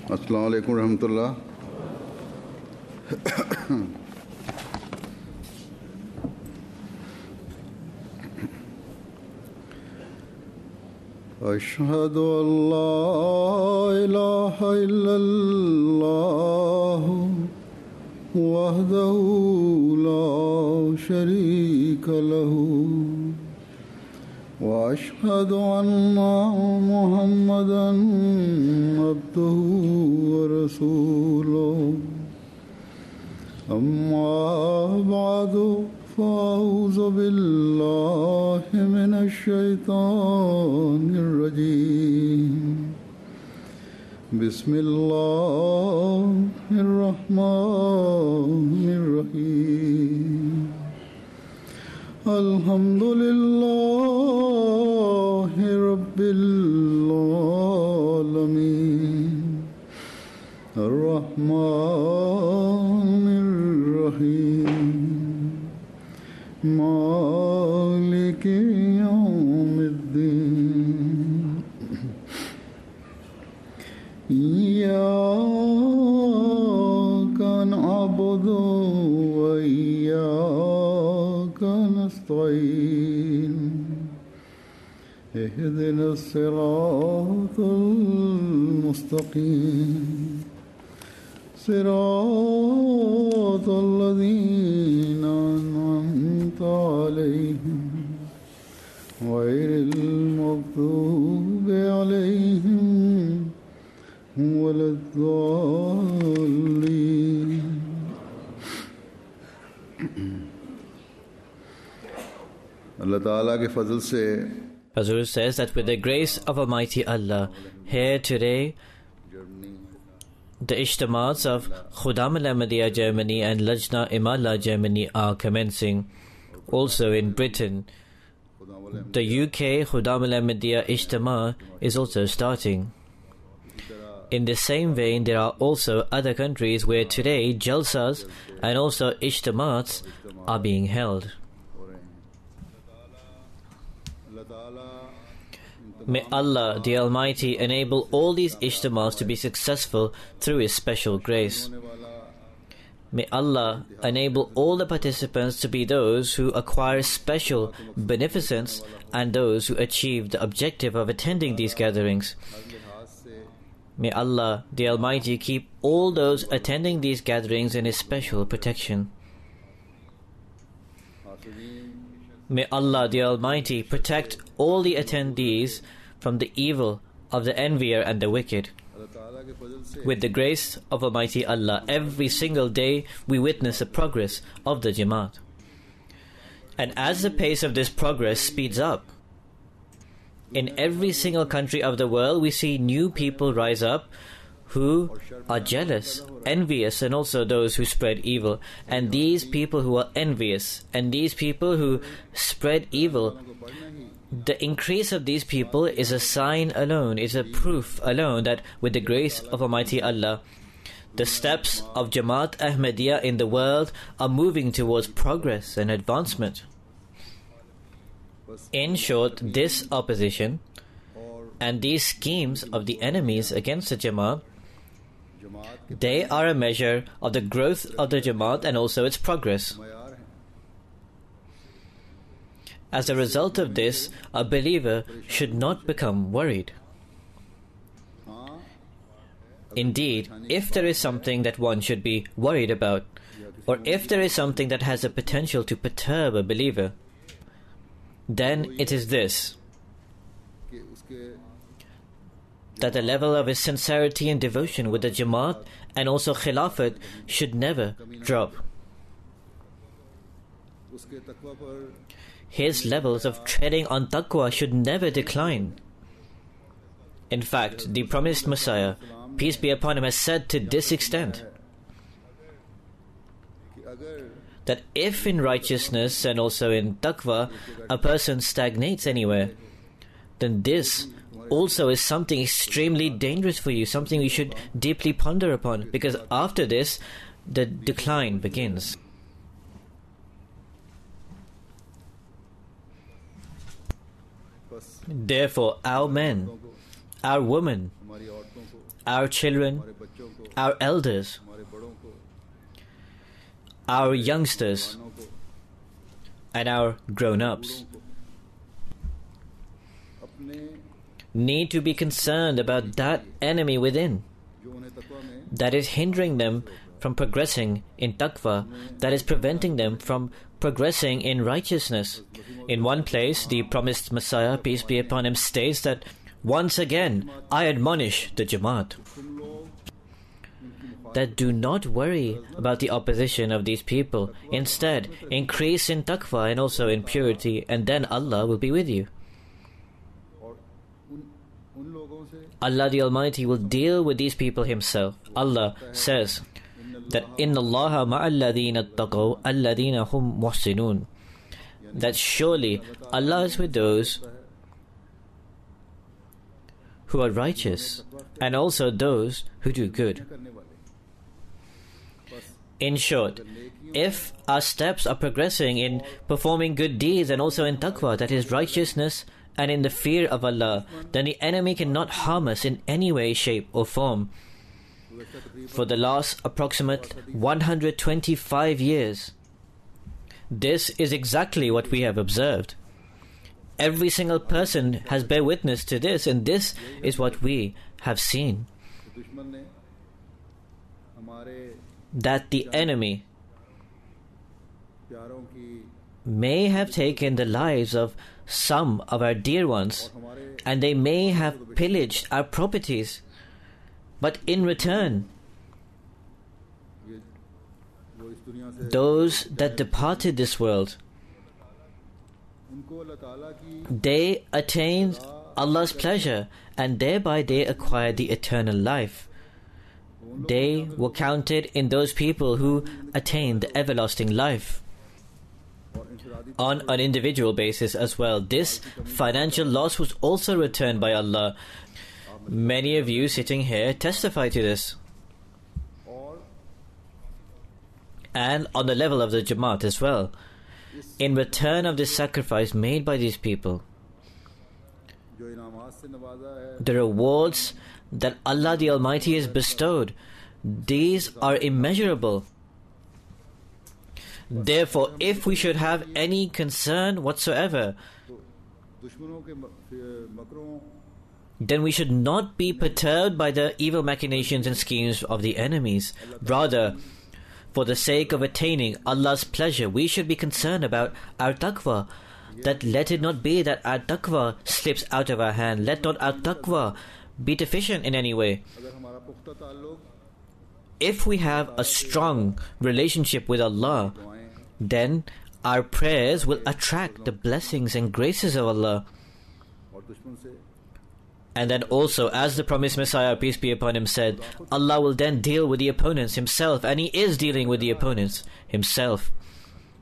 Assalamu alaikum warahmatullah. أشهد أن لا إله إلا الله وحده لا شريك له وأشهد أن محمدًا عبده ورسوله أما بعد فأعوذ بالله من الشيطان الرجيم بسم الله الرحمن الرحيم الحمد لله رب العالمين الرحمن الرحيم مالك يوم الدين إياك نعبد وإياك نستعين اهدنا الصراط المستقيم صراط الذين أنعمت عليهم غير المغضوب عليهم ولا الضالين. Allah Ta'ala ke fazl se Hazur says that with the grace of Almighty Allah, here today, the Ijtimats of Khudam al-Ahmadiyya Germany and Lajna Imala Germany are commencing. Also in Britain, the UK Khudam al-Ahmadiyya Ijtima is also starting. In the same vein, there are also other countries where today Jalsas and also Ijtimats are being held. May Allah the Almighty enable all these Ijtimats to be successful through His special grace. May Allah enable all the participants to be those who acquire special beneficence and those who achieve the objective of attending these gatherings. May Allah the Almighty keep all those attending these gatherings in His special protection. May Allah the Almighty protect all the attendees from the evil of the envier and the wicked. With the grace of Almighty Allah, every single day we witness the progress of the Jamaat. And as the pace of this progress speeds up, in every single country of the world we see new people rise up who are jealous, envious, and also those who spread evil. And these people who are envious and these people who spread evil, the increase of these people is a sign alone, is a proof alone that with the grace of Almighty Allah, the steps of Jamaat Ahmadiyya in the world are moving towards progress and advancement. In short, this opposition and these schemes of the enemies against the Jamaat, they are a measure of the growth of the Jamaat and also its progress. As a result of this, a believer should not become worried. Indeed, if there is something that one should be worried about, or if there is something that has the potential to perturb a believer, then it is this: that the level of his sincerity and devotion with the Jamaat and also Khilafat should never drop. His levels of treading on taqwa should never decline. In fact, the promised Messiah, peace be upon him, has said to this extent, that if in righteousness and also in taqwa a person stagnates anywhere, then this also is something extremely dangerous for you, something you should deeply ponder upon, because after this the decline begins. Therefore, our men, our women, our children, हमारे बच्चों को, our elders, हमारे बड़ों को, our youngsters, जवानों को, and our grown-ups बूढ़ों को अपने need to be concerned about that enemy within जो उन्हें तकवा में that is hindering them from progressing in taqwa, that is preventing them from progressing in righteousness. In one place, the promised Messiah, peace be upon him, states that, once again, I admonish the Jamaat तुम लोग इनकी that do not worry about the opposition of these people. Instead, increase in taqwa and also in purity, and then Allah will be with you. और उन लोगों से Allah the Almighty will deal with these people Himself. Allah says that Inna Allaha ma'alladhina attaqaw alladhina hum muhsinun. That surely Allah is with those who are righteous and also those who do good. करने वाले In short, if our steps are progressing in performing good deeds and also in taqwa, that is righteousness, and in the fear of Allah, then the enemy cannot harm us in any way, shape or form. For the last approximate 125 years, this is exactly what we have observed. Every single person has bear witness to this, and this is what we have seen. दुश्मन ने हमारे That the enemy प्यारों की may have taken the lives of some of our dear ones, हमारे and they may have pillaged our properties, but in return, ये वो इस दुनिया से those that departed this world, उनको अल्लाह ताला की they attained Allah's pleasure, and thereby they acquired the eternal life. They were counted in those people who attained the everlasting life. और इंफरादी On an individual basis as well, this financial loss was also returned by Allah. Many of you sitting here testify to this. और And on the level of the Jamaat as well. In return of this sacrifice made by these people, जो इनामात से नवाजा है the rewards that Allah the Almighty has bestowed, these are immeasurable. Therefore, if we should have any concern whatsoever, तो दुश्मनों के macarons then we should not be perturbed by the evil machinations and schemes of the enemies. Rather, for the sake of attaining Allah's pleasure, we should be concerned about our taqwa, that let it not be that our taqwa slips out of our hand. Let not our taqwa be deficient in any way. अगर हमारा पुख्ता ताल्लुक If we have a strong relationship with Allah, दुआएं then our prayers will attract the blessings and graces of Allah. और दुश्मन से And then also, as the promised Messiah, peace be upon him, said, Allah will then deal with the opponents Himself, and He is dealing with the opponents Himself.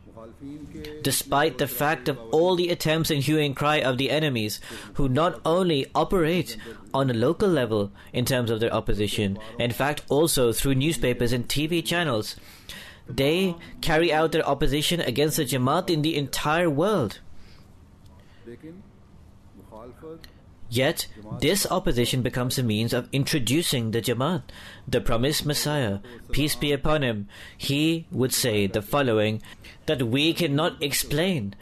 मुखालफीन के Despite the fact of all the attempts and hue and cry of the enemies, who not only operate on a local level in terms of their opposition, in fact also through newspapers and TV channels, they carry out their opposition against the Jamaat in the entire world. लेकिन मुखालफत Yet, this opposition becomes a means of introducing the Jamaat. The promised Messiah, peace be upon him, he would say the following, that we cannot explain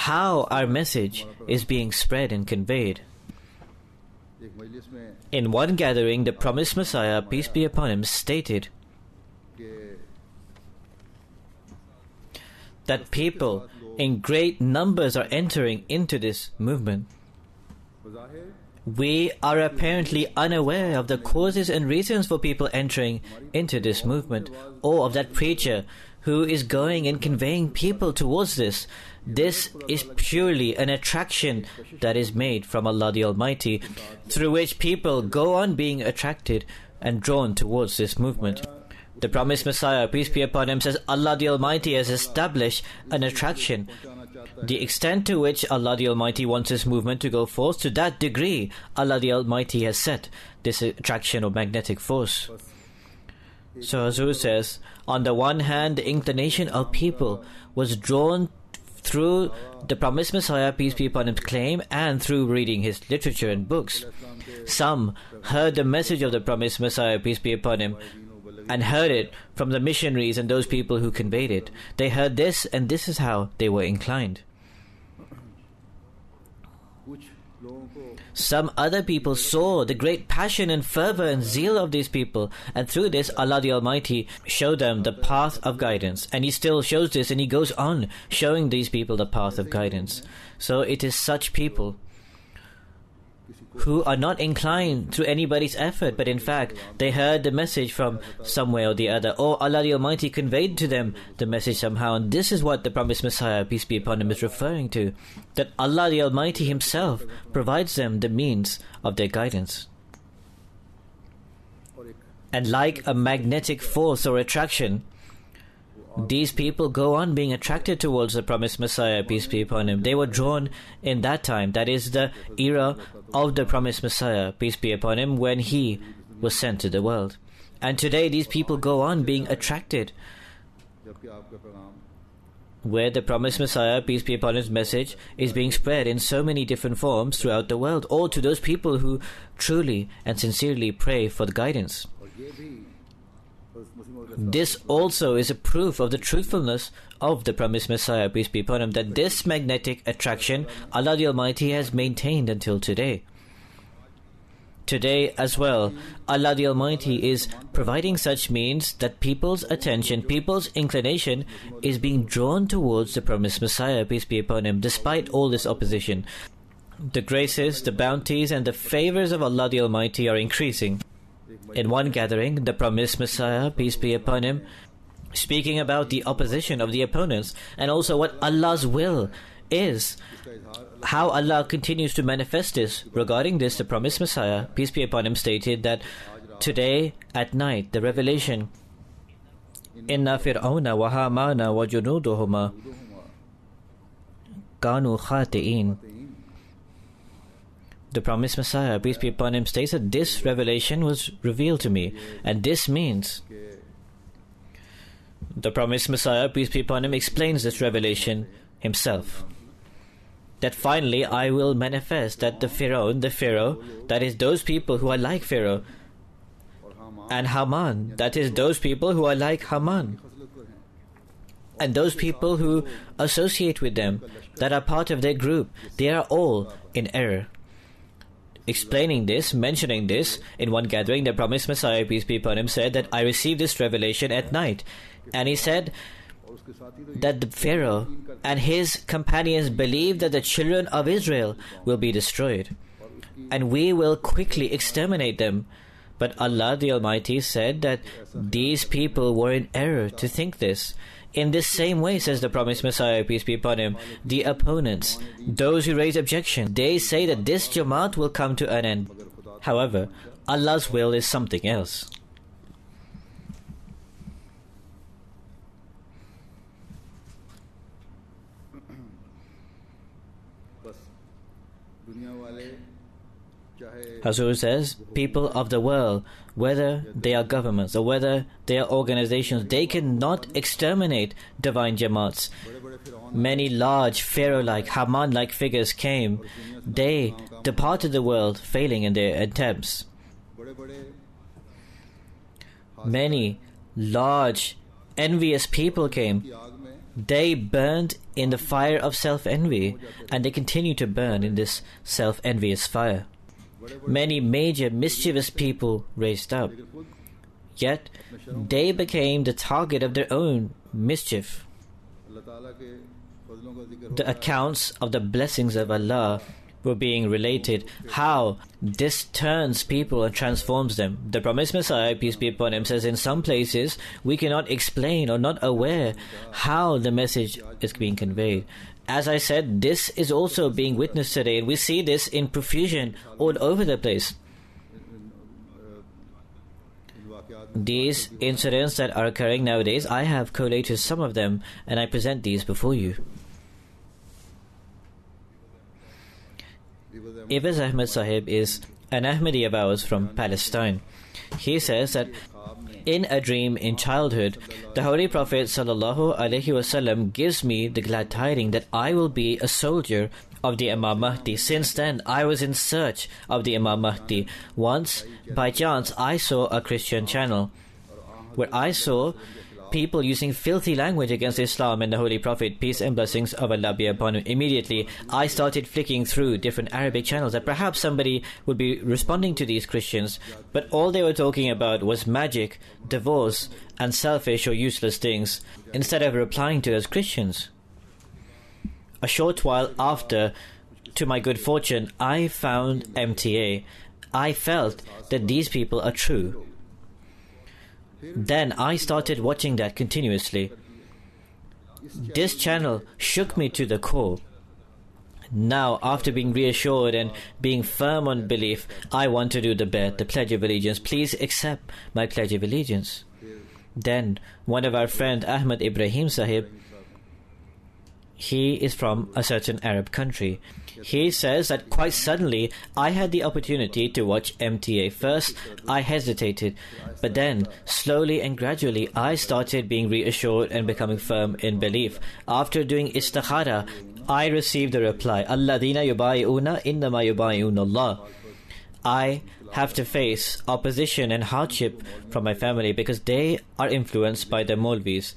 how our message is being spread and conveyed. एक मजलिस में In one gathering, the promised Messiah, peace be upon him, stated कि that people in great numbers are entering into this movement. बज़ाहिर We are apparently unaware of the causes and reasons for people entering into this movement, or of that preacher who is going and conveying people towards this. This is purely an attraction that is made from Allah the Almighty, through which people go on being attracted and drawn towards this movement. The promised Messiah, peace be upon him, says Allah the Almighty has established an attraction. The extent to which Allah the Almighty wants this movement to go forth, to that degree Allah the Almighty has set this attraction or magnetic force. So Hazur says, on the one hand, the inclination of people was drawn through the promised Messiah, peace be upon him, claim, and through reading his literature and books. Some heard the message of the promised Messiah, peace be upon him, and heard it from the missionaries and those people who conveyed it. They heard this, and this is how they were inclined. Some other people saw the great passion and fervor and zeal of these people, and through this Allah the Almighty showed them the path of guidance. And He still shows this, and He goes on showing these people the path of guidance. So it is such people who are not inclined through anybody's effort, but in fact they heard the message from somewhere or the other, or Allah the Almighty conveyed to them the message somehow. And this is what the promised Messiah, peace be upon him, is referring to, that Allah the Almighty Himself provides them the means of their guidance. And like a magnetic force or attraction, these people go on being attracted towards the promised Messiah, peace be upon him. They were drawn in that time, that is the era of the promised Messiah, peace be upon him, when he was sent to the world. And today these people go on being attracted, where the promised Messiah, peace be upon his message, is being spread in so many different forms throughout the world, or to those people who truly and sincerely pray for the guidance. This also is a proof of the truthfulness of the promised Messiah, peace be upon him, that this magnetic attraction Allah the Almighty has maintained until today. Today as well, Allah the Almighty is providing such means that people's attention, people's inclination is being drawn towards the promised Messiah, peace be upon him, despite all this opposition. The graces, the bounties and the favors of Allah the Almighty are increasing. In one gathering, the promised Messiah, peace be upon him, speaking about the opposition of the opponents and also what Allah's will is, how Allah continues to manifest this. Regarding this, the promised Messiah, peace be upon him, stated that today at night, the revelation, Inna fir'auna wa hamana wa junuduhuma kanu khati'in. The promised Messiah, peace be upon him, states that this revelation was revealed to me. And this means the promised Messiah, peace be upon him, explains this revelation himself. That finally I will manifest that the Pharaoh, that is those people who are like Pharaoh, and Haman, that is those people who are like Haman, and those people who associate with them, that are part of their group, they are all in error. Explaining this, mentioning this, in one gathering, the promised Messiah, peace be upon him, said that I received this revelation at night. And he said that the Pharaoh and his companions believe that the children of Israel will be destroyed, and we will quickly exterminate them. But Allah the Almighty said that these people were in error to think this. In this same way, says the promised Messiah, peace be upon him, the opponents, those who raise objection, they say that this Jamaat will come to an end. However, Allah's will is something else. Hazur says, people of the world, whether they are governments or whether they are organizations, they cannot exterminate divine Jamaats. Many large Pharaoh-like, Haman-like figures came. They departed the world, failing in their attempts. Many large, envious people came. They burned in the fire of self-envy, and they continue to burn in this self-envious fire. Many major mischievous people raised up, yet they became the target of their own mischief. The accounts of the blessings of Allah were being related, how this turns people and transforms them. The promised Messiah, peace be upon him, says in some places we cannot explain or not aware how the message is being conveyed. As I said, this is also being witnessed today, and we see this in profusion all over the place. These incidents that are occurring nowadays, I have collated some of them, and I present these before you. Ibn Ahmed Sahib is an Ahmadi of ours from Palestine. He says that In a dream in childhood, the Holy Prophet ﷺ gives me the glad tidings that I will be a soldier of the Imam Mahdi. Since then, I was in search of the Imam Mahdi. Once, by chance, I saw a Christian channel where I saw people using filthy language against Islam and the Holy Prophet, peace and blessings of Allah be upon him. Immediately, I started flicking through different Arabic channels that perhaps somebody would be responding to these Christians, but all they were talking about was magic, divorce, and selfish or useless things, instead of replying to those Christians. A short while after, to my good fortune, I found MTA. I felt that these people are true. Then I started watching that continuously. This channel shook me to the core. Now, after being reassured and being firm on belief, I want to do the Bay'at, the Pledge of Allegiance. Please accept my Pledge of Allegiance. Then, one of our friends, Ahmad Ibrahim Sahib, he is from a certain Arab country. He says that quite suddenly I had the opportunity to watch MTA. First, I hesitated, but then, slowly and gradually, I started being reassured and becoming firm in belief. After doing istikhara, I received a reply, Alladhina yubayi'una innama yubayi'una Allah. I have to face opposition and hardship from my family because they are influenced by the Maulvis.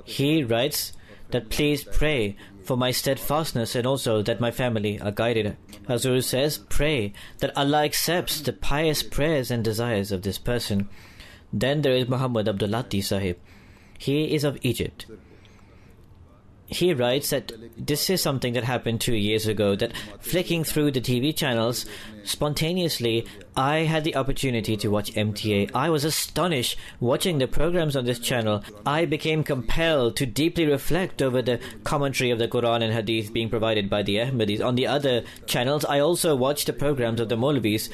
He writes that please pray for my steadfastness and also that my family are guided. Hazur says, pray that Allah accepts the pious prayers and desires of this person. Then there is Muhammad Abdulati Sahib. He is of Egypt. He writes that this is something that happened 2 years ago, that flicking through the TV channels, spontaneously, I had the opportunity to watch MTA. I was astonished watching the programs on this channel. I became compelled to deeply reflect over the commentary of the Quran and Hadith being provided by the Ahmadis. On the other channels, I also watched the programs of the Maulvis.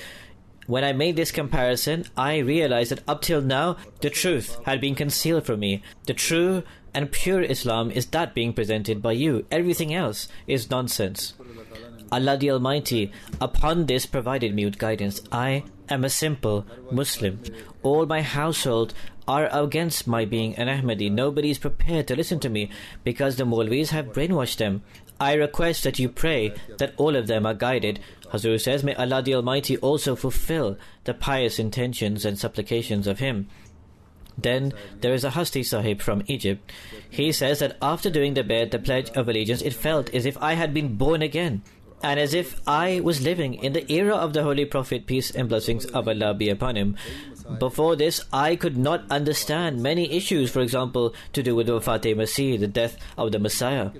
When I made this comparison, I realized that up till now, the truth had been concealed from me. The true and pure Islam is that being presented by you. Everything else is nonsense. Allah the Almighty upon this provided me with guidance. I am a simple Muslim. All my household are against my being an Ahmadi. Nobody is prepared to listen to me because the Maulvis have brainwashed them. I request that you pray that all of them are guided. Hazur says, may Allah the Almighty also fulfill the pious intentions and supplications of Him. Then there is a Hasti Sahib from Egypt. He says that after doing the Bay'at, the Pledge of Allegiance, it felt as if I had been born again, and as if I was living in the era of the Holy Prophet, peace and blessings of Allah be upon him. Before this, I could not understand many issues, for example, to do with Wafat-e-Masih, the death of the Messiah.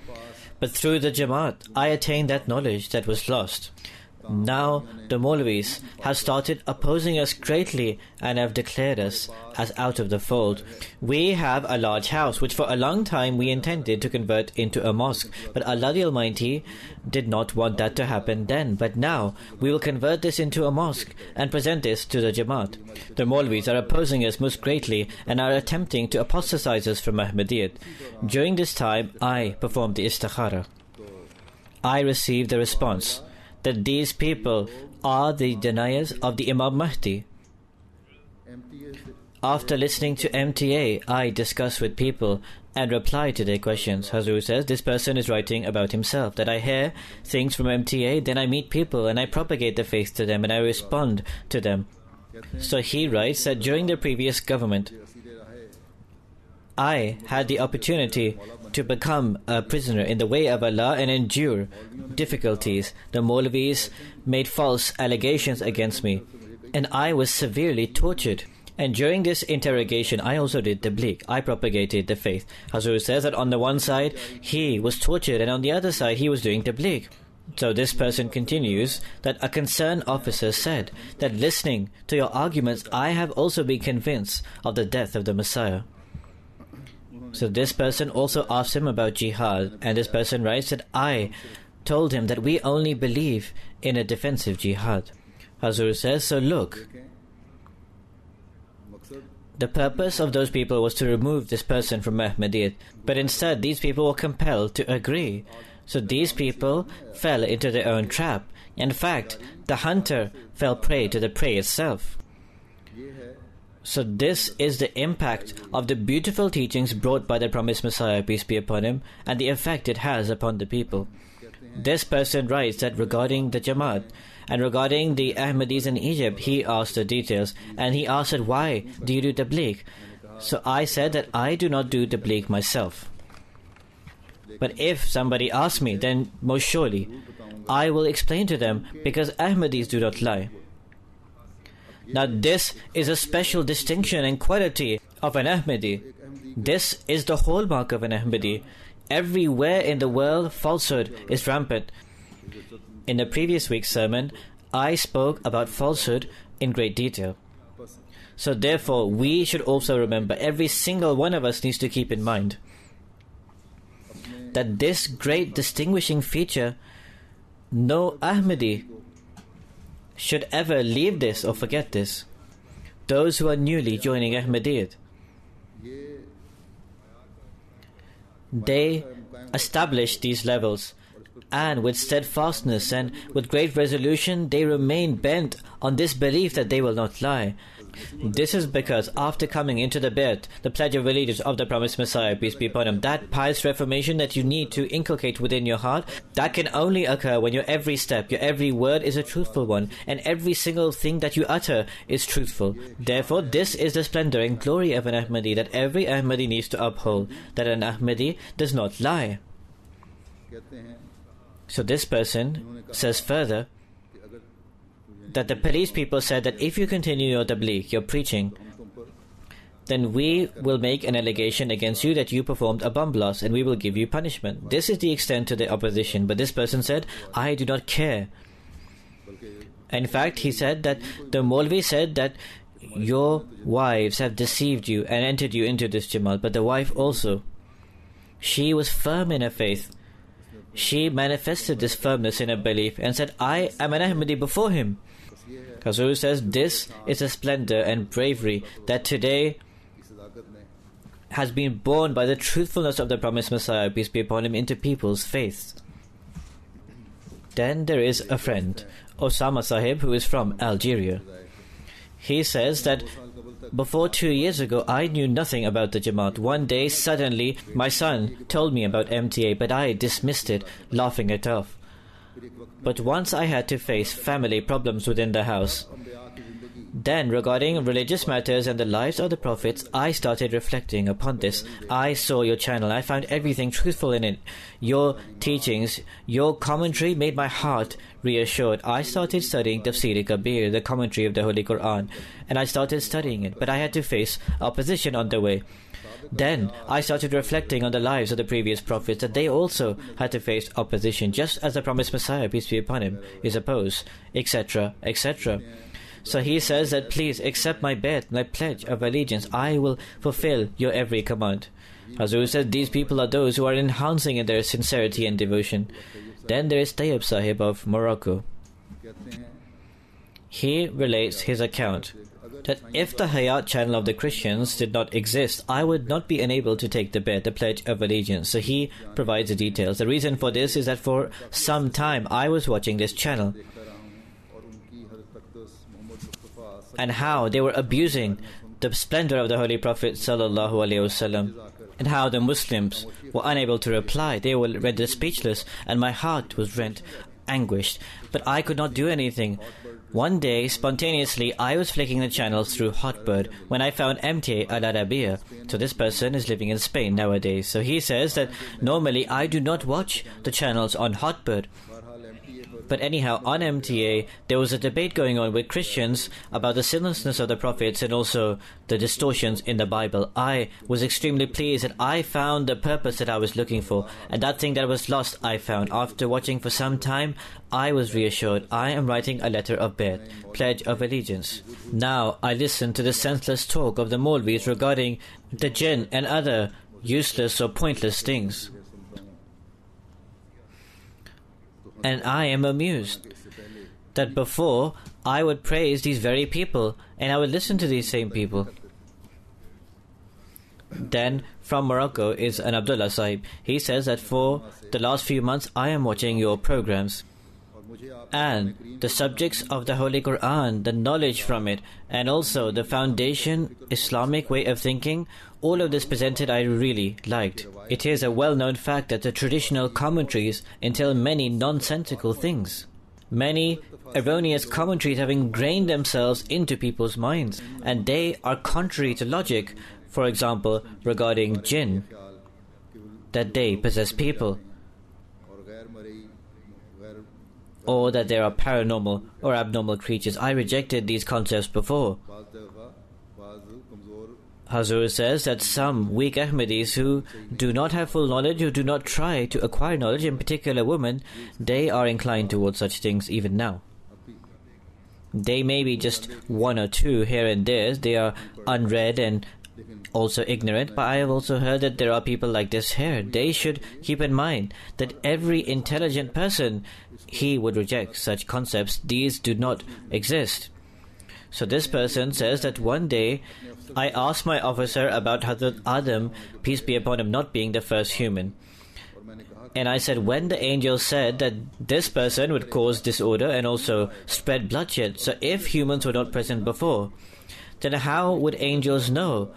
But through the Jamaat, I attained that knowledge that was lost. Now the Maulvis have started opposing us greatly and have declared us as out of the fold. We have a large house which for a long time we intended to convert into a mosque, but Allah the Almighty did not want that to happen then. But now we will convert this into a mosque and present this to the Jamaat. The Maulvis are opposing us most greatly and are attempting to apostatize us from Ahmadiyyat. During this time I performed the istikhara. I received the response that these people are the deniers of the Imam Mahdi. After listening to MTA, I discuss with people and reply to their questions. Hazur says, this person is writing about himself, that I hear things from MTA, then I meet people and I propagate the faith to them and I respond to them. So he writes that during the previous government, I had the opportunity to become a prisoner in the way of Allah and endure difficulties. The Maulvis made false allegations against me and I was severely tortured. And during this interrogation, I also did tabligh. I propagated the faith. Hazur says that on the one side, he was tortured and on the other side, he was doing tabligh. So this person continues that a concerned officer said that listening to your arguments, I have also been convinced of the death of the Messiah. So this person also asked him about jihad, and this person writes that I told him that we only believe in a defensive jihad. Hazur says, so look, the purpose of those people was to remove this person from Ahmadiyyat, but instead these people were compelled to agree. So these people fell into their own trap. In fact, the hunter fell prey to the prey itself. So this is the impact of the beautiful teachings brought by the promised Messiah, peace be upon him, and the effect it has upon the people. This person writes that regarding the Jamaat and regarding the Ahmadis in Egypt, he asked the details, and he asked that why do you do tabligh? So I said that I do not do tabligh myself. But if somebody asks me, then most surely I will explain to them, because Ahmadis do not lie. Now this is a special distinction and quality of an Ahmadi. This is the hallmark of an Ahmadi. Everywhere in the world, falsehood is rampant. In the previous week's sermon, I spoke about falsehood in great detail. So therefore, we should also remember, every single one of us needs to keep in mind that this great distinguishing feature, no Ahmadi should ever leave this or forget this. Those who are newly joining Ahmadiyyat, they establish these levels, and with steadfastness and with great resolution they remain bent on this belief that they will not lie. This is because after coming into the Bayt, the pledge of allegiance of the promised Messiah, peace be upon him, that pious reformation that you need to inculcate within your heart, that can only occur when your every step, your every word is a truthful one, and every single thing that you utter is truthful. Therefore, this is the splendor and glory of an Ahmadi that every Ahmadi needs to uphold, that an Ahmadi does not lie. So this person says further that the police people said that if you continue your tabligh, your preaching, then we will make an allegation against you that you performed a bomb blast and we will give you punishment. This is the extent to the opposition. But this person said, I do not care. In fact, he said that the Maulvi said that your wives have deceived you and entered you into this Jamaat. But the wife also, she was firm in her faith. She manifested this firmness in her belief and said, I am an Ahmadi before him. Hazur says this is a splendor and bravery that today has been born by the truthfulness of the promised Messiah, peace be upon him, into people's faith. Then there is a friend, Osama Sahib, who is from Algeria. He says that before 2 years ago, I knew nothing about the Jamaat. One day, suddenly, my son told me about MTA, but I dismissed it, laughing it off. But once I had to face family problems within the house. Then, regarding religious matters and the lives of the prophets, I started reflecting upon this. I saw your channel. I found everything truthful in it. Your teachings, your commentary made my heart reassured. I started studying Tafsir Kabir, the commentary of the Holy Quran, and I started studying it, but I had to face opposition on the way. Then I started reflecting on the lives of the previous prophets, that they also had to face opposition, just as the promised Messiah, peace be upon him, is opposed, etc., etc. So he says that please accept my bet, my pledge of allegiance. I will fulfill your every command. Hazur said these people are those who are enhancing in their sincerity and devotion. Then there is Tayyib Sahib of Morocco. He relates his account that if the Hayat channel of the Christians did not exist, I would not be unable to take the bet, the pledge of allegiance. So he provides the details. The reason for this is that for some time I was watching this channel and how they were abusing the splendor of the Holy Prophet sallallahu alaihi wasallam, and how the Muslims were unable to reply. They were rendered speechless, and my heart was rent, anguished. But I could not do anything. One day, spontaneously, I was flicking the channels through Hotbird when I found MTA Al Arabiya. So this person is living in Spain nowadays. So he says that normally I do not watch the channels on Hotbird. But anyhow, on MTA, there was a debate going on with Christians about the sinlessness of the prophets and also the distortions in the Bible. I was extremely pleased that I found the purpose that I was looking for, and that thing that was lost I found. After watching for some time, I was reassured. I am writing a letter of bet, pledge of allegiance. Now I listen to the senseless talk of the Maulvis regarding the jinn and other useless or pointless things, and I am amused that before I would praise these very people and I would listen to these same people. Then from Morocco is an Abdullah Sahib. He says that for the last few months I am watching your programs and the subjects of the Holy Quran, the knowledge from it, and also the foundation Islamic way of thinking, all of this presented I really liked. It is a well-known fact that the traditional commentaries entail many nonsensical things. Many erroneous commentaries have ingrained themselves into people's minds, and they are contrary to logic. For example, regarding jinn, that they possess people, or that there are paranormal or abnormal creatures. I rejected these concepts before. Hazur says that some weak Ahmadis who do not have full knowledge, who do not try to acquire knowledge, in particular women, they are inclined towards such things even now. They may be just one or two here and there. They are unread and also ignorant, but I have also heard that there are people like this here. They should keep in mind that every intelligent person, he would reject such concepts. These do not exist. So this person says that one day I asked my officer about Hazrat Adam, peace be upon him, not being the first human. And I said, when the angel said that this person would cause disorder and also spread bloodshed, so if humans were not present before, then how would angels know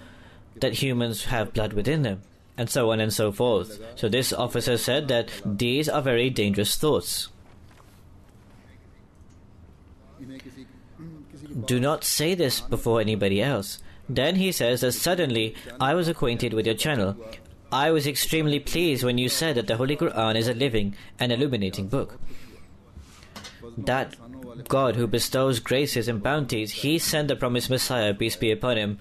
that humans have blood within them? And so on and so forth. So this officer said that these are very dangerous thoughts. Do not say this before anybody else. Then he says that suddenly I was acquainted with your channel. I was extremely pleased when you said that the Holy Quran is a living and illuminating book. That God who bestows graces and bounties, He sent the promised Messiah, peace be upon him,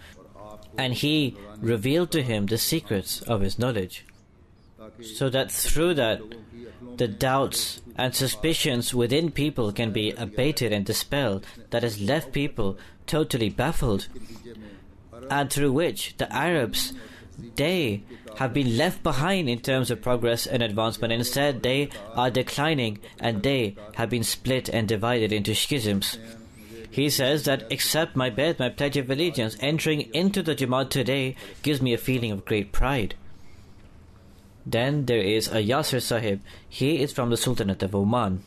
and He revealed to him the secrets of his knowledge, so that through that the doubts and suspicions within people can be abated and dispelled, that has left people totally baffled, and through which the Arabs, they have been left behind in terms of progress and advancement. Instead, they are declining and they have been split and divided into schisms. He says that, accept my bet, my pledge of allegiance. Entering into the Jamaat today gives me a feeling of great pride. Then there is a Yasir Sahib. He is from the Sultanate of Oman.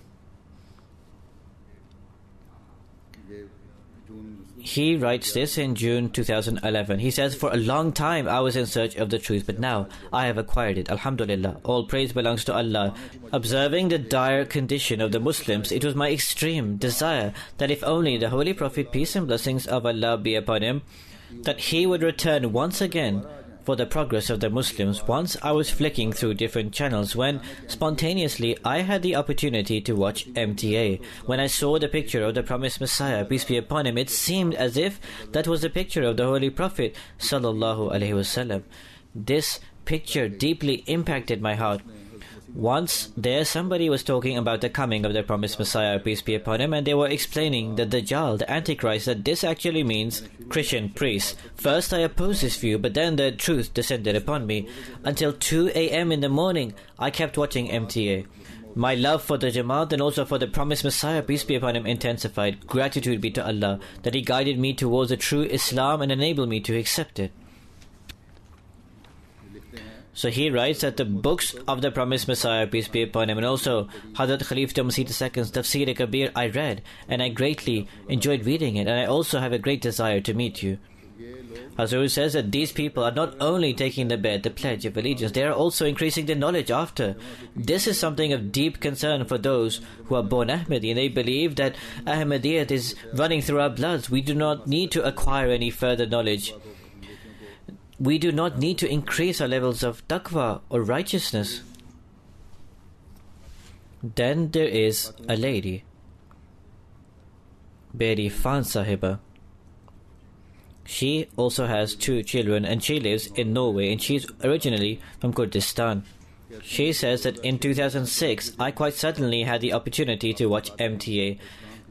He writes this in June 2011. He says, for a long time I was in search of the truth, but now I have acquired it. Alhamdulillah. All praise belongs to Allah. Observing the dire condition of the Muslims, it was my extreme desire that if only the Holy Prophet, peace and blessings of Allah be upon him, that he would return once again for the progress of the Muslims. Once I was flicking through different channels when spontaneously I had the opportunity to watch MTA. When I saw the picture of the promised Messiah, peace be upon him, it seemed as if that was the picture of the Holy Prophet sallallahu alaihi wasallam. This picture deeply impacted my heart. Once there somebody was talking about the coming of the promised Messiah, peace be upon him, and they were explaining that the Dajjal, the Antichrist, that this actually means Christian priests. First I opposed this view, but then the truth descended upon me. Until 2 a.m. in the morning, I kept watching MTA. My love for the Jamaat and also for the promised Messiah, peace be upon him, intensified. Gratitude be to Allah that He guided me towards the true Islam and enabled me to accept it. So he writes that the books of the promised Messiah, peace be upon him, and also Hazrat Khalifa Masih II's Tafsir Kabir I read, and I greatly enjoyed reading it, and I also have a great desire to meet you. Hazur says that these people are not only taking the bet, the pledge of allegiance, they are also increasing their knowledge after. This is something of deep concern for those who are born Ahmadi, and they believe that Ahmadiyyat is running through our bloods. We do not need to acquire any further knowledge. We do not need to increase our levels of taqwa or righteousness. Then there is a lady, Beri Fan Sahiba. She also has 2 children and she lives in Norway, and she is originally from Kurdistan. She says that in 2006, I quite suddenly had the opportunity to watch MTA.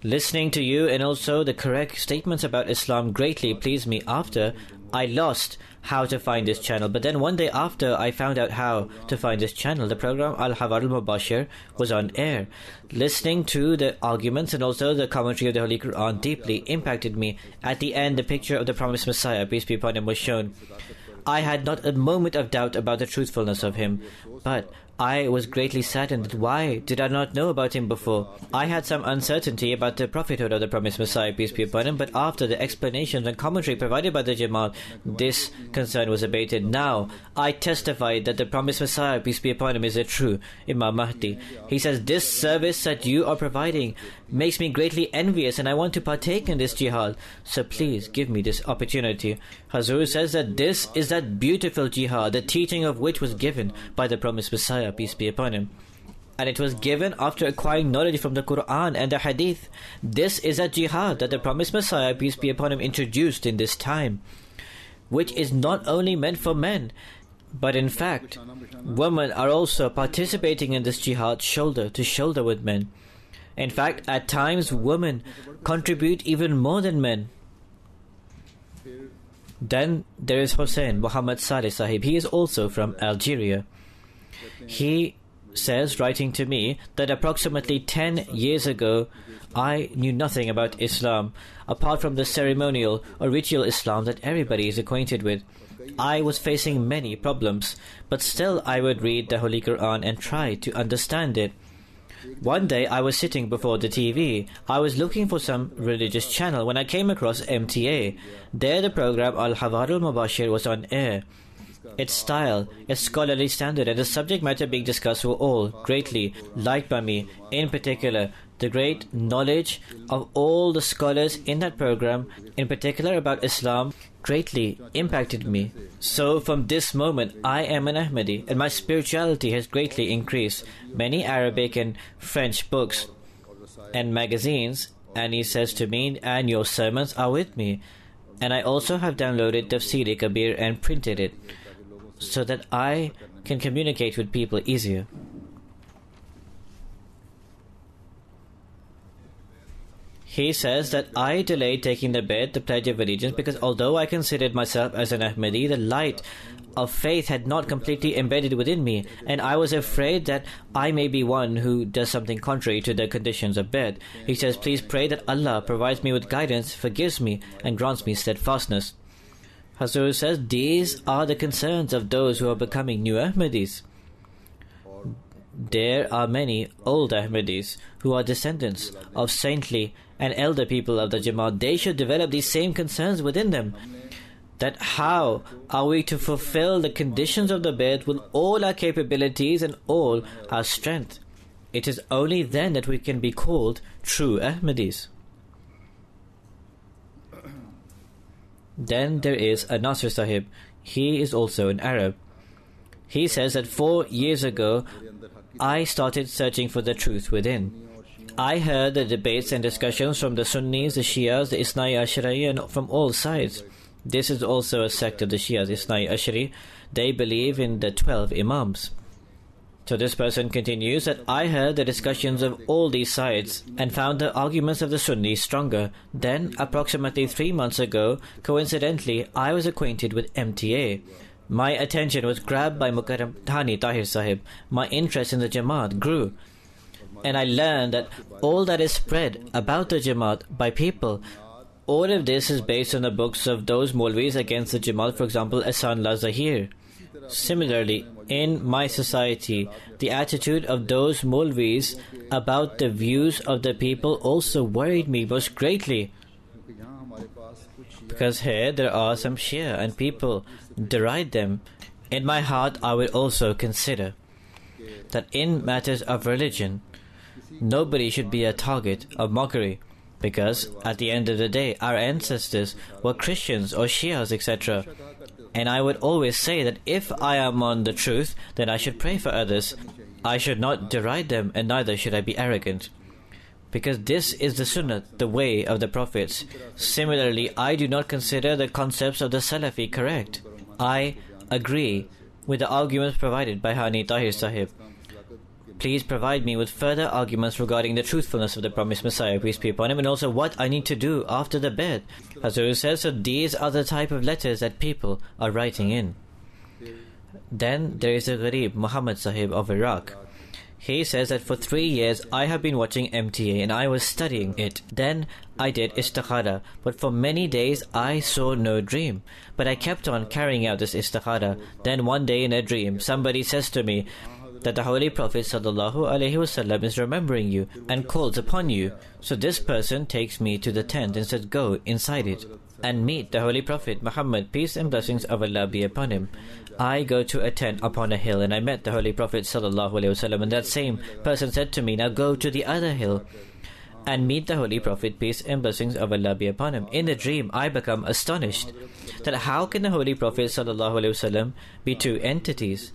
Listening to you and also the correct statements about Islam greatly pleased me. After, I lost how to find this channel, but then one day after I found out how to find this channel, the program Al-Hawar Al-Mubashir was on air. Listening to the arguments and also the commentary of the Holy Quran deeply impacted me. At the end, the picture of the promised Messiah, peace be upon him, was shown. I had not a moment of doubt about the truthfulness of him, but I was greatly saddened. Why did I not know about him before? I had some uncertainty about the prophethood of the promised Messiah, peace be upon him, but after the explanations and commentary provided by the Jamaat, this concern was abated. Now, I testify that the promised Messiah, peace be upon him, is a true Imam Mahdi. He says, this service that you are providing makes me greatly envious and I want to partake in this jihad. So please give me this opportunity. Hazur says that this is that beautiful jihad, the teaching of which was given by the promised Messiah, peace be upon him. And it was given after acquiring knowledge from the Quran and the Hadith. This is a jihad that the promised Messiah, peace be upon him, introduced in this time, which is not only meant for men, but in fact, women are also participating in this jihad shoulder to shoulder with men. In fact, at times, women contribute even more than men. Then there is Hussein Muhammad Saleh Sahib. He is also from Algeria. He says, writing to me, that approximately 10 years ago, I knew nothing about Islam, apart from the ceremonial or ritual Islam that everybody is acquainted with. I was facing many problems, but still I would read the Holy Quran and try to understand it. One day I was sitting before the TV. I was looking for some religious channel when I came across MTA. There the program Al-Hawar al-Mubashir was on air. Its style, its scholarly standard and the subject matter being discussed were all greatly liked by me. In particular, the great knowledge of all the scholars in that program, in particular about Islam, greatly impacted me. So from this moment, I am an Ahmadi and my spirituality has greatly increased. Many Arabic and French books and magazines, and he says to me, and your sermons are with me. And I also have downloaded Tafsir Kabir and printed it, so that I can communicate with people easier. He says that I delayed taking the bed, the Pledge of Allegiance, because although I considered myself as an Ahmadi, the light of faith had not completely embedded within me, and I was afraid that I may be one who does something contrary to the conditions of bed. He says, please pray that Allah provides me with guidance, forgives me, and grants me steadfastness. Hazur says, these are the concerns of those who are becoming new Ahmadis. There are many old Ahmadis who are descendants of saintly and elder people of the Jamaat. They should develop these same concerns within them. That how are we to fulfill the conditions of the bed with all our capabilities and all our strength? It is only then that we can be called true Ahmadis. Then there is a Nasr Sahib. He is also an Arab. He says that 4 years ago, I started searching for the truth within. I heard the debates and discussions from the Sunnis, the Shias, the Isnai Ashari, and from all sides. This is also a sect of the Shias, Isnai Ashari. They believe in the 12 Imams. So this person continues that I heard the discussions of all these sides and found the arguments of the Sunnis stronger. Then, approximately 3 months ago, coincidentally, I was acquainted with MTA. My attention was grabbed by Mukarram Thani Tahir Sahib. My interest in the Jamaat grew. And I learned that all that is spread about the Jamaat by people, all of this is based on the books of those Maulvis against the Jamaat, for example, Ahsanullah Zahir. Similarly, in my society, the attitude of those Maulvis about the views of the people also worried me most greatly. Because here there are some Shia and people deride them. In my heart, I will also consider that in matters of religion, nobody should be a target of mockery, because at the end of the day, our ancestors were Christians or Shias, etc. And I would always say that if I am on the truth, then I should pray for others. I should not deride them, and neither should I be arrogant, because this is the Sunnah, the way of the Prophets. Similarly, I do not consider the concepts of the Salafi correct. I agree with the arguments provided by Hani Tahir Sahib. Please provide me with further arguments regarding the truthfulness of the promised Messiah, peace be upon him, and also what I need to do after the bed. Hazur says, so these are the type of letters that people are writing in. Then there is a Gharib, Muhammad Sahib of Iraq. He says that for 3 years I have been watching MTA and I was studying it. Then I did istikhara, but for many days I saw no dream. But I kept on carrying out this istikhara. Then one day in a dream, somebody says to me, that the Holy Prophet ﷺ is remembering you and calls upon you. So this person takes me to the tent and says, go inside it and meet the Holy Prophet Muhammad, peace and blessings of Allah be upon him. I go to a tent upon a hill and I met the Holy Prophet ﷺ, and that same person said to me, now go to the other hill and meet the Holy Prophet, peace and blessings of Allah be upon him. In the dream, I become astonished that how can the Holy Prophet ﷺ be two entities?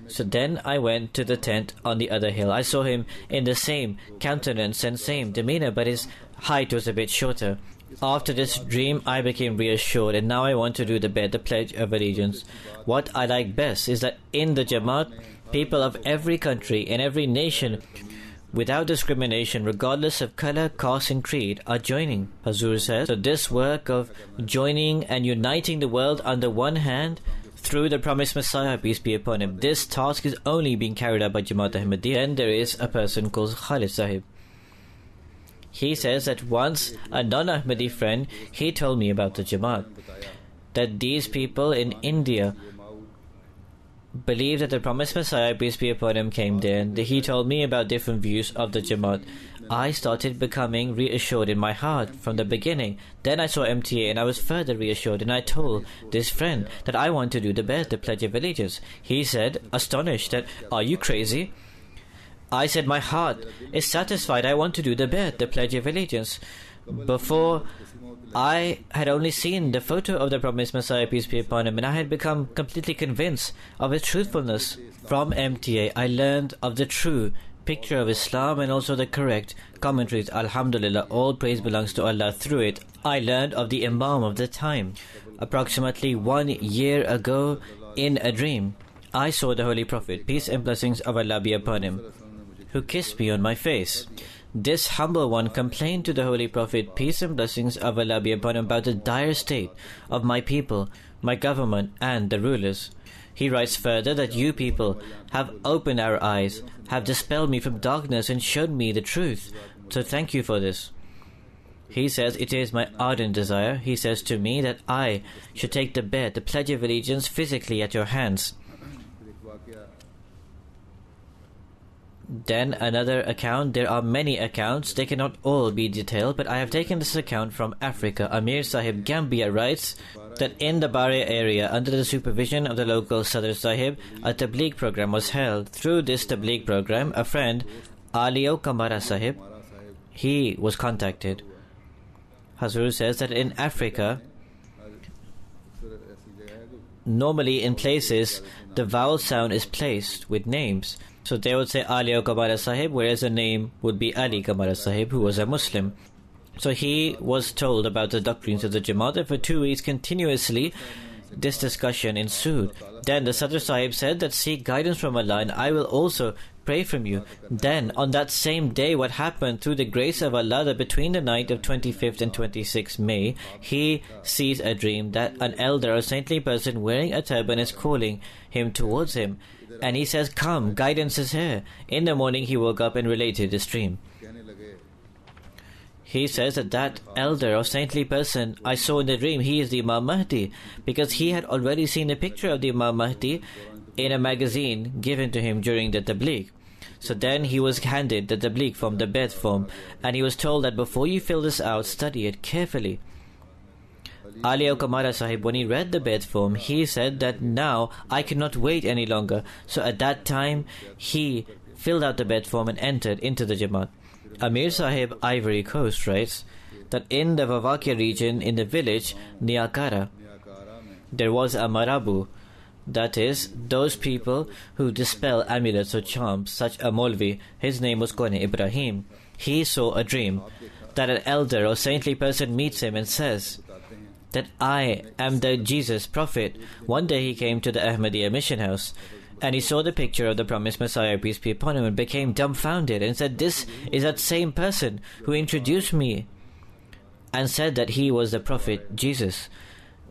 So then I went to the tent on the other hill. I saw him in the same countenance and same demeanor, but his height was a bit shorter. After this dream, I became reassured, and now I want to do the Pledge of Allegiance. What I like best is that in the Jamaat, people of every country and every nation, without discrimination, regardless of color, caste and creed, are joining. Hazur says, so this work of joining and uniting the world under one hand through the promised Messiah, peace be upon him, this task is only being carried out by Jamaat Ahmadiyya. And there is a person called Khalid Sahib. He says that once a non-Ahmadi friend, he told me about the Jamaat, that these people in India believe that the promised Messiah, peace be upon him, came there, and he told me about different views of the Jamaat. I started becoming reassured in my heart from the beginning. Then I saw MTA and I was further reassured, and I told this friend that I want to do the Pledge of Allegiance. He said, astonished, that, are you crazy? I said, my heart is satisfied. I want to do the Pledge of Allegiance. Before, I had only seen the photo of the promised Messiah, peace be upon him, and I had become completely convinced of his truthfulness. From MTA, I learned of the true picture of Islam and also the correct commentaries. Alhamdulillah, all praise belongs to Allah. Through it, I learned of the Imam of the time. Approximately 1 year ago, in a dream, I saw the Holy Prophet, peace and blessings of Allah be upon him, who kissed me on my face. This humble one complained to the Holy Prophet, peace and blessings of Allah be upon him, about the dire state of my people, my government and the rulers. He writes further that you people have opened our eyes, have dispelled me from darkness and showed me the truth. So thank you for this. He says, it is my ardent desire, he says to me, that I should take the Pledge of Allegiance physically at your hands. Then another account. There are many accounts. They cannot all be detailed, but I have taken this account from Africa. Amir Sahib Gambia writes that in the Bare area, under the supervision of the local Sadr Sahib, a Tabligh program was held. Through this Tabligh program, a friend, Alio Kamara Sahib, he was contacted. Hazur says that in Africa, normally in places, the vowel sound is placed with names. So they would say Alio Kamara Sahib, whereas the name would be Ali Kamara Sahib, who was a Muslim. So he was told about the doctrines of the Jamaat, and for 2 weeks continuously this discussion ensued. Then the Sadr Sahib said that seek guidance from Allah and I will also pray from you. Then on that same day, what happened, through the grace of Allah, that between the night of 25th and 26th May, he sees a dream that an elder or saintly person wearing a turban is calling him towards him. And he says, come, guidance is here. In the morning he woke up and related this dream. He says that elder or saintly person I saw in the dream, he is the Imam Mahdi, because he had already seen a picture of the Imam Mahdi in a magazine given to him during the Tabligh. So then he was handed the Tabligh form, the Beth form, and he was told that before you fill this out, study it carefully. Alio Kamara Sahib, when he read the Beth form, he said that now I cannot wait any longer. So at that time, he filled out the Beth form and entered into the Jamaat. Amir Sahib, Ivory Coast, writes that in the Vavakia region, in the village Niakara, there was a Marabu, that is, those people who dispel amulets or charms, such a Molvi. His name was Kone Ibrahim. He saw a dream that an elder or saintly person meets him and says that I am the Jesus prophet. One day he came to the Ahmadiyya mission house and he saw the picture of the promised Messiah, peace be upon him, and became dumbfounded and said, this is that same person who introduced me and said that he was the prophet Jesus.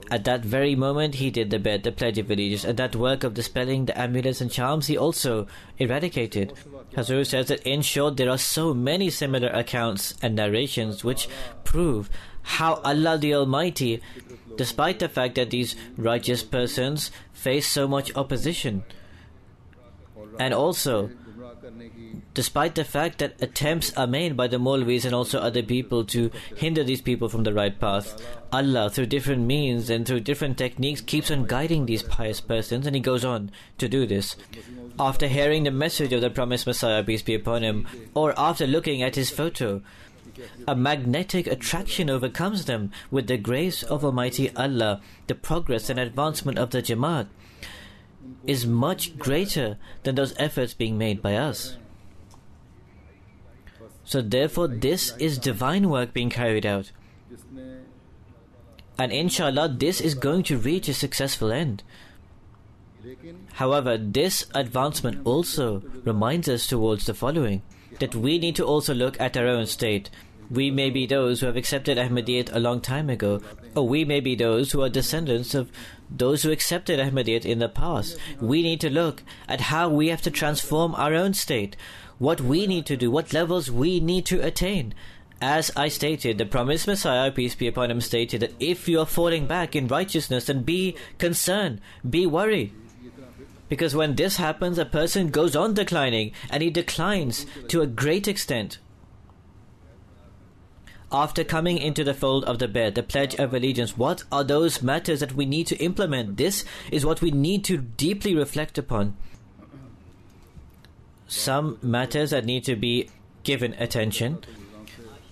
At that very moment he did the Pledge of Allegiance, and that work of dispelling the amulets and charms he also eradicated. Hazur says that in short, there are so many similar accounts and narrations which prove how Allah the Almighty, despite the fact that these righteous persons face so much opposition, And also, despite the fact that attempts are made by the Maulvis and also other people to hinder these people from the right path, Allah, through different means and through different techniques, keeps on guiding these pious persons, and He goes on to do this. After hearing the message of the promised Messiah, peace be upon him, or after looking at his photo, a magnetic attraction overcomes them. With the grace of Almighty Allah, the progress and advancement of the Jamaat is much greater than those efforts being made by us. So therefore, this is divine work being carried out. And inshallah, this is going to reach a successful end. However, this advancement also reminds us towards the following, that we need to also look at our own state. We may be those who have accepted Ahmadiyyat a long time ago, or we may be those who are descendants of those who accepted Ahmadiyyat in the past. We need to look at how we have to transform our own state, what we need to do, what levels we need to attain. As I stated, the promised Messiah, peace be upon him, stated that if you are falling back in righteousness, then be concerned, be worried. Because when this happens, a person goes on declining, and he declines to a great extent. After coming into the fold of the bed, the Pledge of Allegiance, what are those matters that we need to implement? This is what we need to deeply reflect upon. Some matters that need to be given attention,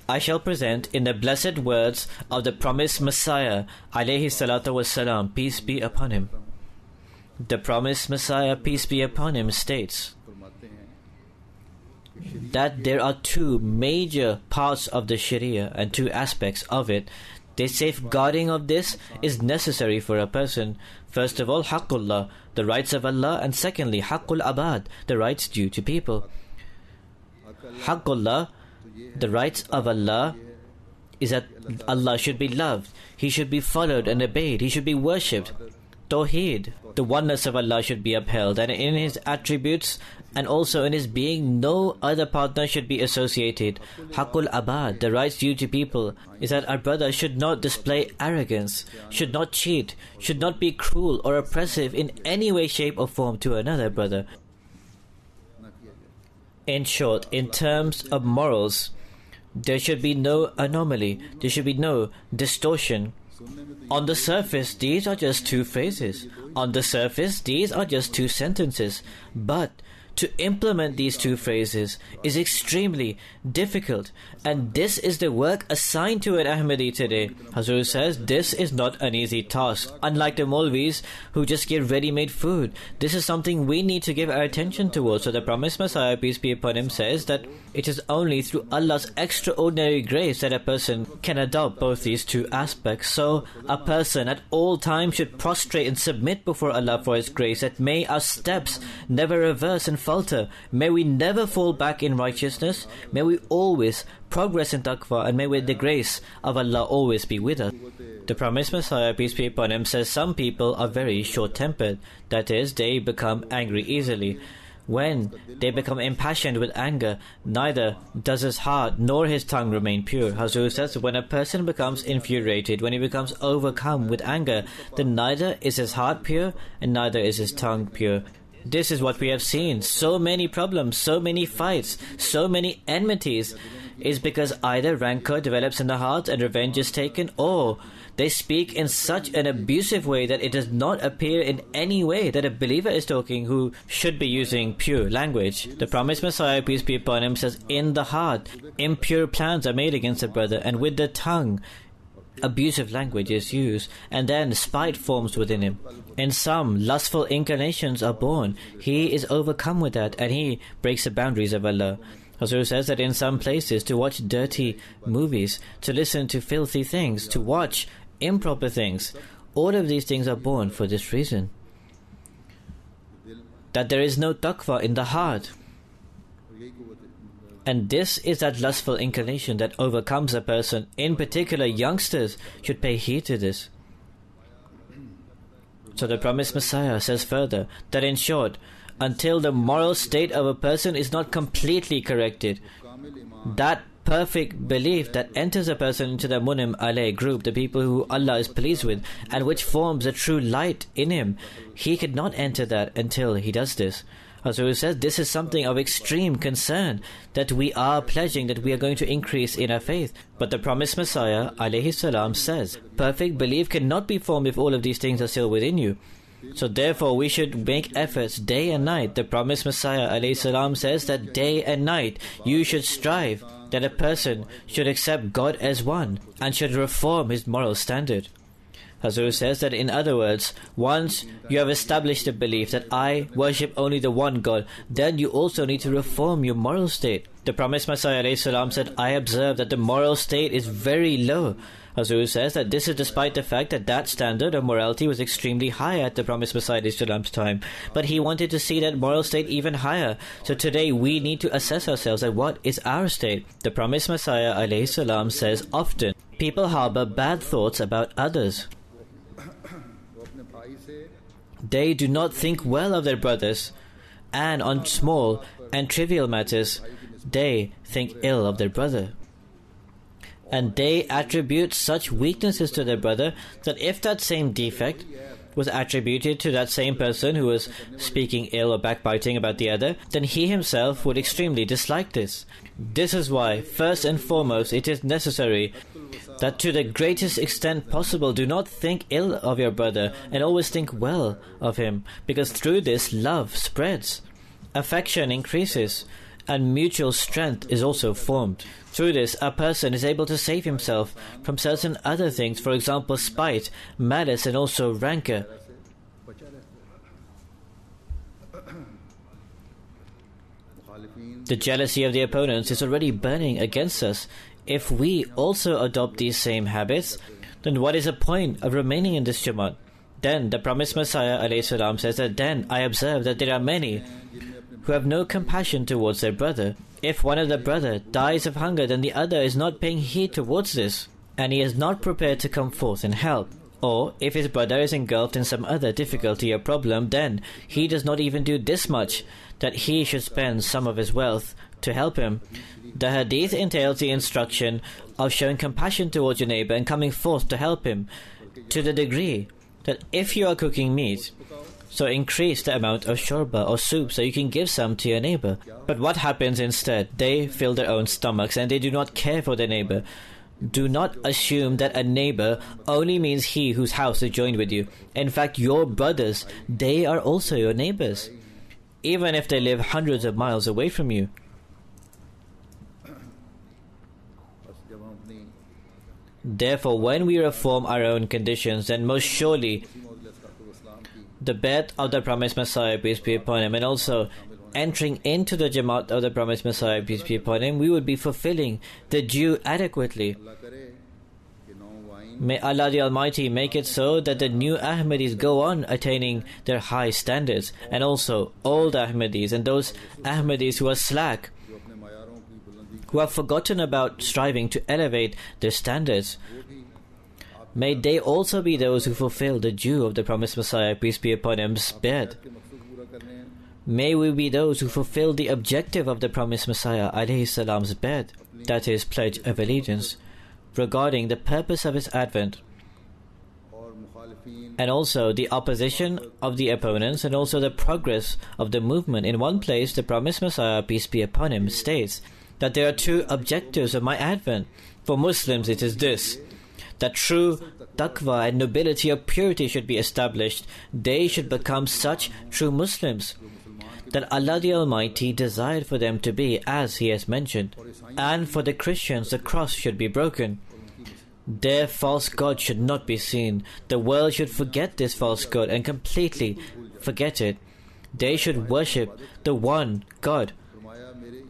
I shall present in the blessed words of the promised Messiah, alayhi salatu wassalam, peace be upon him. The promised Messiah, peace be upon him, states that there are two major parts of the Sharia and two aspects of it. The safeguarding of this is necessary for a person. First of all, Haqqullah, the rights of Allah, and secondly, Haqqul Abad, the rights due to people. Haqqullah, the rights of Allah, is that Allah should be loved, He should be followed and obeyed, He should be worshipped. Tawheed, the oneness of Allah should be upheld, and in His attributes and also in His being, no other partner should be associated. Haqqul Abad, the rights due to people, is that our brother should not display arrogance, should not cheat, should not be cruel or oppressive in any way, shape or form to another brother. In short, in terms of morals, there should be no anomaly, there should be no distortion. On the surface, these are just two phrases. On the surface, these are just two sentences. But to implement these two phrases is extremely difficult, and this is the work assigned to an Ahmadi today. Hazur says this is not an easy task. Unlike the Maulvis who just give ready-made food, this is something we need to give our attention towards. So the promised Messiah, peace be upon him, says that it is only through Allah's extraordinary grace that a person can adopt both these two aspects. So a person at all times should prostrate and submit before Allah for His grace, that may our steps never reverse and falter. May we never fall back in righteousness. May we always progress in taqwa, and may the grace of Allah always be with us. The promised Messiah, peace be upon him, says some people are very short-tempered. That is, they become angry easily. When they become impassioned with anger, neither does his heart nor his tongue remain pure. Hazur says, when a person becomes infuriated, when he becomes overcome with anger, then neither is his heart pure and neither is his tongue pure. This is what we have seen. So many problems, so many fights, so many enmities is because either rancor develops in the heart and revenge is taken, or they speak in such an abusive way that it does not appear in any way that a believer is talking who should be using pure language. The promised Messiah, peace be upon him, says, in the heart, impure plans are made against a brother, and with the tongue, abusive language is used, and then spite forms within him. In some, lustful inclinations are born. He is overcome with that, and he breaks the boundaries of Allah. Hazur says that in some places, to watch dirty movies, to listen to filthy things, to watch improper things, all of these things are born for this reason, that there is no taqwa in the heart. And this is that lustful inclination that overcomes a person. In particular, youngsters should pay heed to this. So the promised Messiah says further that in short, until the moral state of a person is not completely corrected, that perfect belief that enters a person into the Munim Alayh group, the people who Allah is pleased with, and which forms a true light in him, he could not enter that until he does this. Hazur says this is something of extreme concern, that we are pledging that we are going to increase in our faith. But the promised Messiah alayhi salam says, perfect belief cannot be formed if all of these things are still within you. So therefore we should make efforts day and night. The promised Messiah alayhi salam says that day and night you should strive, that a person should accept God as one and should reform his moral standard. Hazur says that in other words, once you have established a belief that I worship only the one God, then you also need to reform your moral state. The promised Messiah alayhi salam said, I observe that the moral state is very low. Hazur says that this is despite the fact that that standard of morality was extremely high at the promised Messiah alayhi salam's time. But he wanted to see that moral state even higher. So today we need to assess ourselves at what is our state. The promised Messiah alayhi salam says often, people harbor bad thoughts about others. They do not think well of their brothers, and on small and trivial matters, they think ill of their brother. And they attribute such weaknesses to their brother that if that same defect was attributed to that same person who was speaking ill or backbiting about the other, then he himself would extremely dislike this. This is why, first and foremost, it is necessary that to the greatest extent possible do not think ill of your brother and always think well of him, because through this love spreads, affection increases, and mutual strength is also formed. Through this, a person is able to save himself from certain other things, for example spite, malice, and also rancor. The jealousy of the opponents is already burning against us. If we also adopt these same habits, then what is the point of remaining in this Jamaat? Then the promised Messiah alayhi salam says that then I observe that there are many who have no compassion towards their brother. If one of the brother dies of hunger, then the other is not paying heed towards this, and he is not prepared to come forth and help. Or if his brother is engulfed in some other difficulty or problem, then he does not even do this much, that he should spend some of his wealth to help him. The hadith entails the instruction of showing compassion towards your neighbor and coming forth to help him, to the degree that if you are cooking meat, so increase the amount of shorba or soup so you can give some to your neighbor. But what happens instead? They fill their own stomachs and they do not care for their neighbor. Do not assume that a neighbor only means he whose house is joined with you. In fact, your brothers, they are also your neighbors, even if they live hundreds of miles away from you. Therefore, when we reform our own conditions, then most surely the bed of the promised Messiah, peace be upon him, and also entering into the Jamaat of the promised Messiah, peace be upon him, we would be fulfilling the due adequately. May Allah the Almighty make it so that the new Ahmadis go on attaining their high standards, and also old Ahmadis and those Ahmadis who are slack, who have forgotten about striving to elevate their standards. May they also be those who fulfill the due of the promised Messiah, peace be upon him's bed. May we be those who fulfill the objective of the promised Messiah alayhi salam's bed, that is, pledge of allegiance, regarding the purpose of his advent, and also the opposition of the opponents, and also the progress of the movement. In one place, the promised Messiah, peace be upon him, states that there are two objectives of my advent. For Muslims, it is this, that true taqwa and nobility of purity should be established. They should become such true Muslims that Allah the Almighty desired for them to be, as He has mentioned. And for the Christians, the cross should be broken. Their false god should not be seen. The world should forget this false god and completely forget it. They should worship the one God.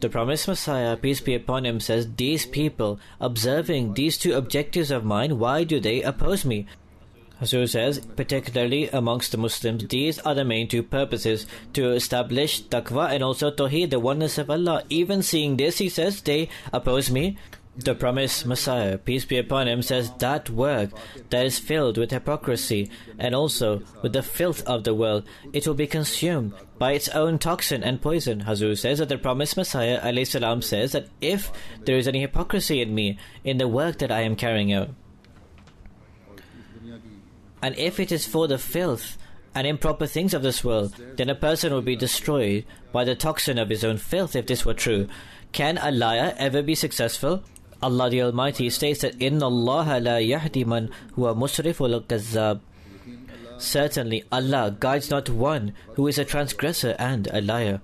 The promised Messiah, peace be upon him, says, these people, observing these two objectives of mine, why do they oppose me? Hazur says, particularly amongst the Muslims, these are the main two purposes, to establish taqwa and also tawheed, the oneness of Allah. Even seeing this, he says, they oppose me. The promised Messiah, peace be upon him, says that work that is filled with hypocrisy and also with the filth of the world, it will be consumed by its own toxin and poison. Hazur says that the promised Messiah alayhi salam says that if there is any hypocrisy in me, in the work that I am carrying out, and if it is for the filth and improper things of this world, then a person would be destroyed by the toxin of his own filth if this were true. Can a liar ever be successful? Allah the Almighty states that Inna Allah la yahdi man huwa musriful kazzab. Certainly Allah guides not one who is a transgressor and a liar.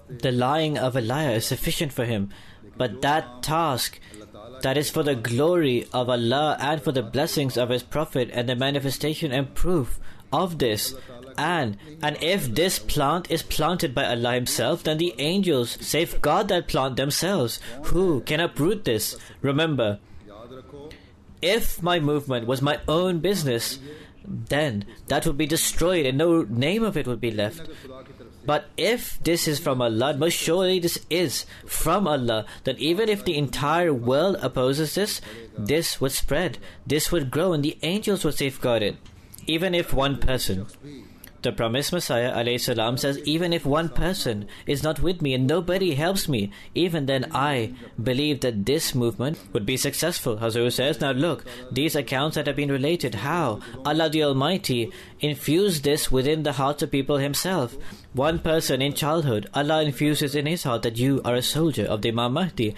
The lying of a liar is sufficient for him, but that task that is for the glory of Allah and for the blessings of His Prophet and the manifestation and proof of this, and if this plant is planted by Allah Himself, then the angels safeguard that plant themselves. Who can uproot this? Remember, if my movement was my own business, then that would be destroyed and no name of it would be left. But if this is from Allah, most surely this is from Allah, then even if the entire world opposes this, this would spread, this would grow, and the angels would safeguard it. Even if one person, the promised Messiah ﷺ says, even if one person is not with me and nobody helps me, even then I believe that this movement would be successful. Hazur says, now look, these accounts that have been related, how Allah the Almighty infused this within the hearts of people Himself. One person in childhood, Allah infuses in his heart that you are a soldier of the Imam Mahdi.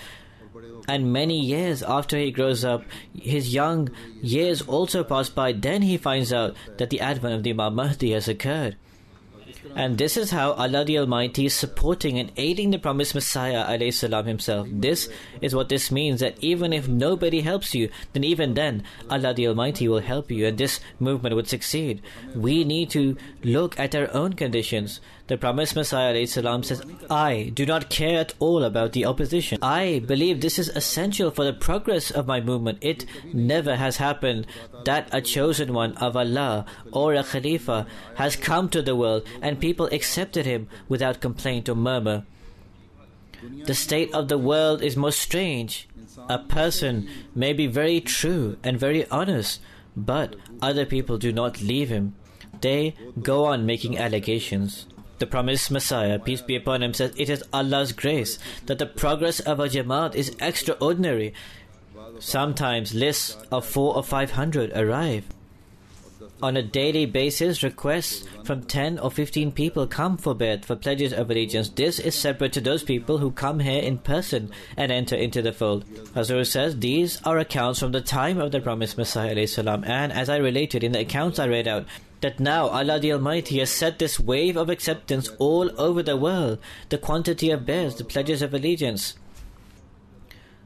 And many years after he grows up, his young years also pass by, then he finds out that the advent of the Imam Mahdi has occurred. And this is how Allah the Almighty is supporting and aiding the promised Messiah ﷺ Himself. This is what this means, that even if nobody helps you, then even then Allah the Almighty will help you and this movement would succeed. We need to look at our own conditions. The promised Messiah ﷺ says, I do not care at all about the opposition. I believe this is essential for the progress of my movement. It never has happened that a chosen one of Allah or a Khalifa has come to the world and people accepted him without complaint or murmur. The state of the world is most strange. A person may be very true and very honest, but other people do not leave him. They go on making allegations. The promised Messiah, peace be upon him, says it is Allah's grace that the progress of a Jamaat is extraordinary. Sometimes lists of 400 or 500 arrive. On a daily basis, requests from 10 or 15 people come for Bay'at, for pledges of allegiance. This is separate to those people who come here in person and enter into the fold. Hazur says, these are accounts from the time of the promised Messiah ﷺ, and as I related in the accounts I read out, that now Allah the Almighty has set this wave of acceptance all over the world. The quantity of bay'ats, the pledges of allegiance,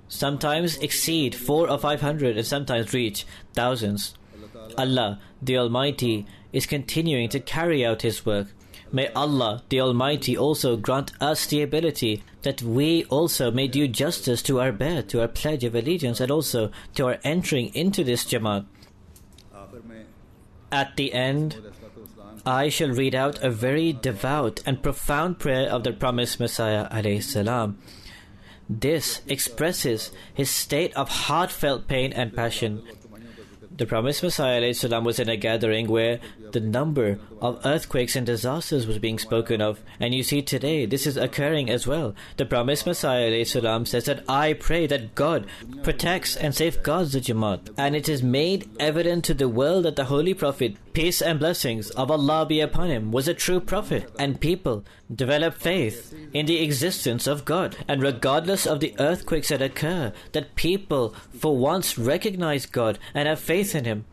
sometimes exceed 400 or 500 and sometimes reach thousands. Allah the Almighty is continuing to carry out His work. May Allah the Almighty also grant us the ability that we also may do justice to our bay'at, to our pledge of allegiance, and also to our entering into this Jamaat. At the end, I shall read out a very devout and profound prayer of the promised Messiah ﷺ. This expresses his state of heartfelt pain and passion. The promised Messiah ﷺ was in a gathering where the number of earthquakes and disasters was being spoken of, and you see today this is occurring as well. The promised Messiah ﷺ says that I pray that God protects and safeguards the Jamaat, and it is made evident to the world that the Holy Prophet, peace and blessings of Allah be upon him, was a true prophet, and people develop faith in the existence of God. And regardless of the earthquakes that occur, that people for once recognize God and have faith in Him.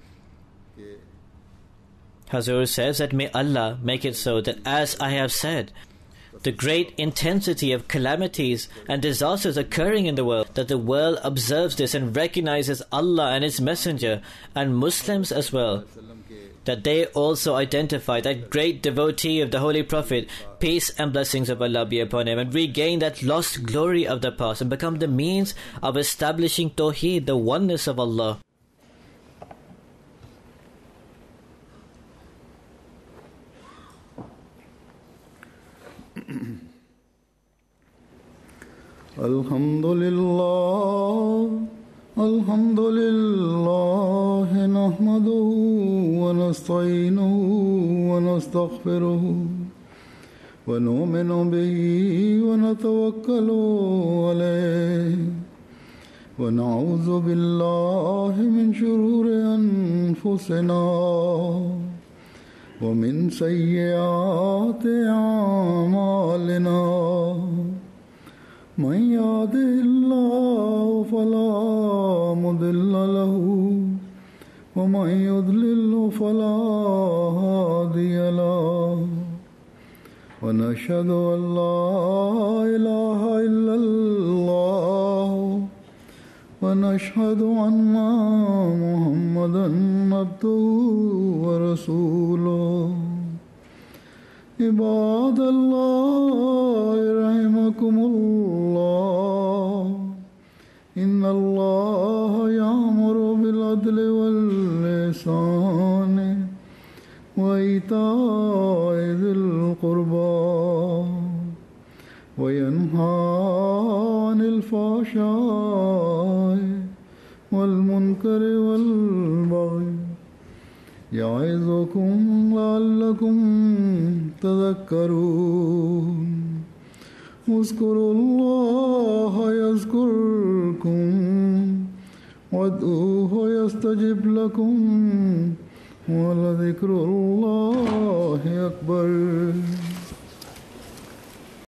Hazur says that may Allah make it so that, as I have said, the great intensity of calamities and disasters occurring in the world, that the world observes this and recognizes Allah and His Messenger, and Muslims as well, that they also identify that great devotee of the Holy Prophet, peace and blessings of Allah be upon him, and regain that lost glory of the past and become the means of establishing Tawheed, the oneness of Allah. Alhamdulillah, alhamdulillah, nahmaduhu wa nasta'inuhu wa nastaghfiruhu wa nu'minu bihi wa natawakkalu alayhi ونعوذ بالله من شرور أنفسنا ومن سيئات أعمالنا من يهده الله فلا مضل له ومن يضلل فلا هادي له ونشهد أن لا إله إلا الله ونشهد أن محمدًا عبده ورسوله عباد الله رحمكم الله إن الله يأمر بالعدل والإحسان وإيتاء ذي القربى وينهى عن الفحشاء والمنكر والبغي يعظكم لعلكم تذكرون اذكروا الله يذكركم وادعوه يستجب لكم ولذكر الله أكبر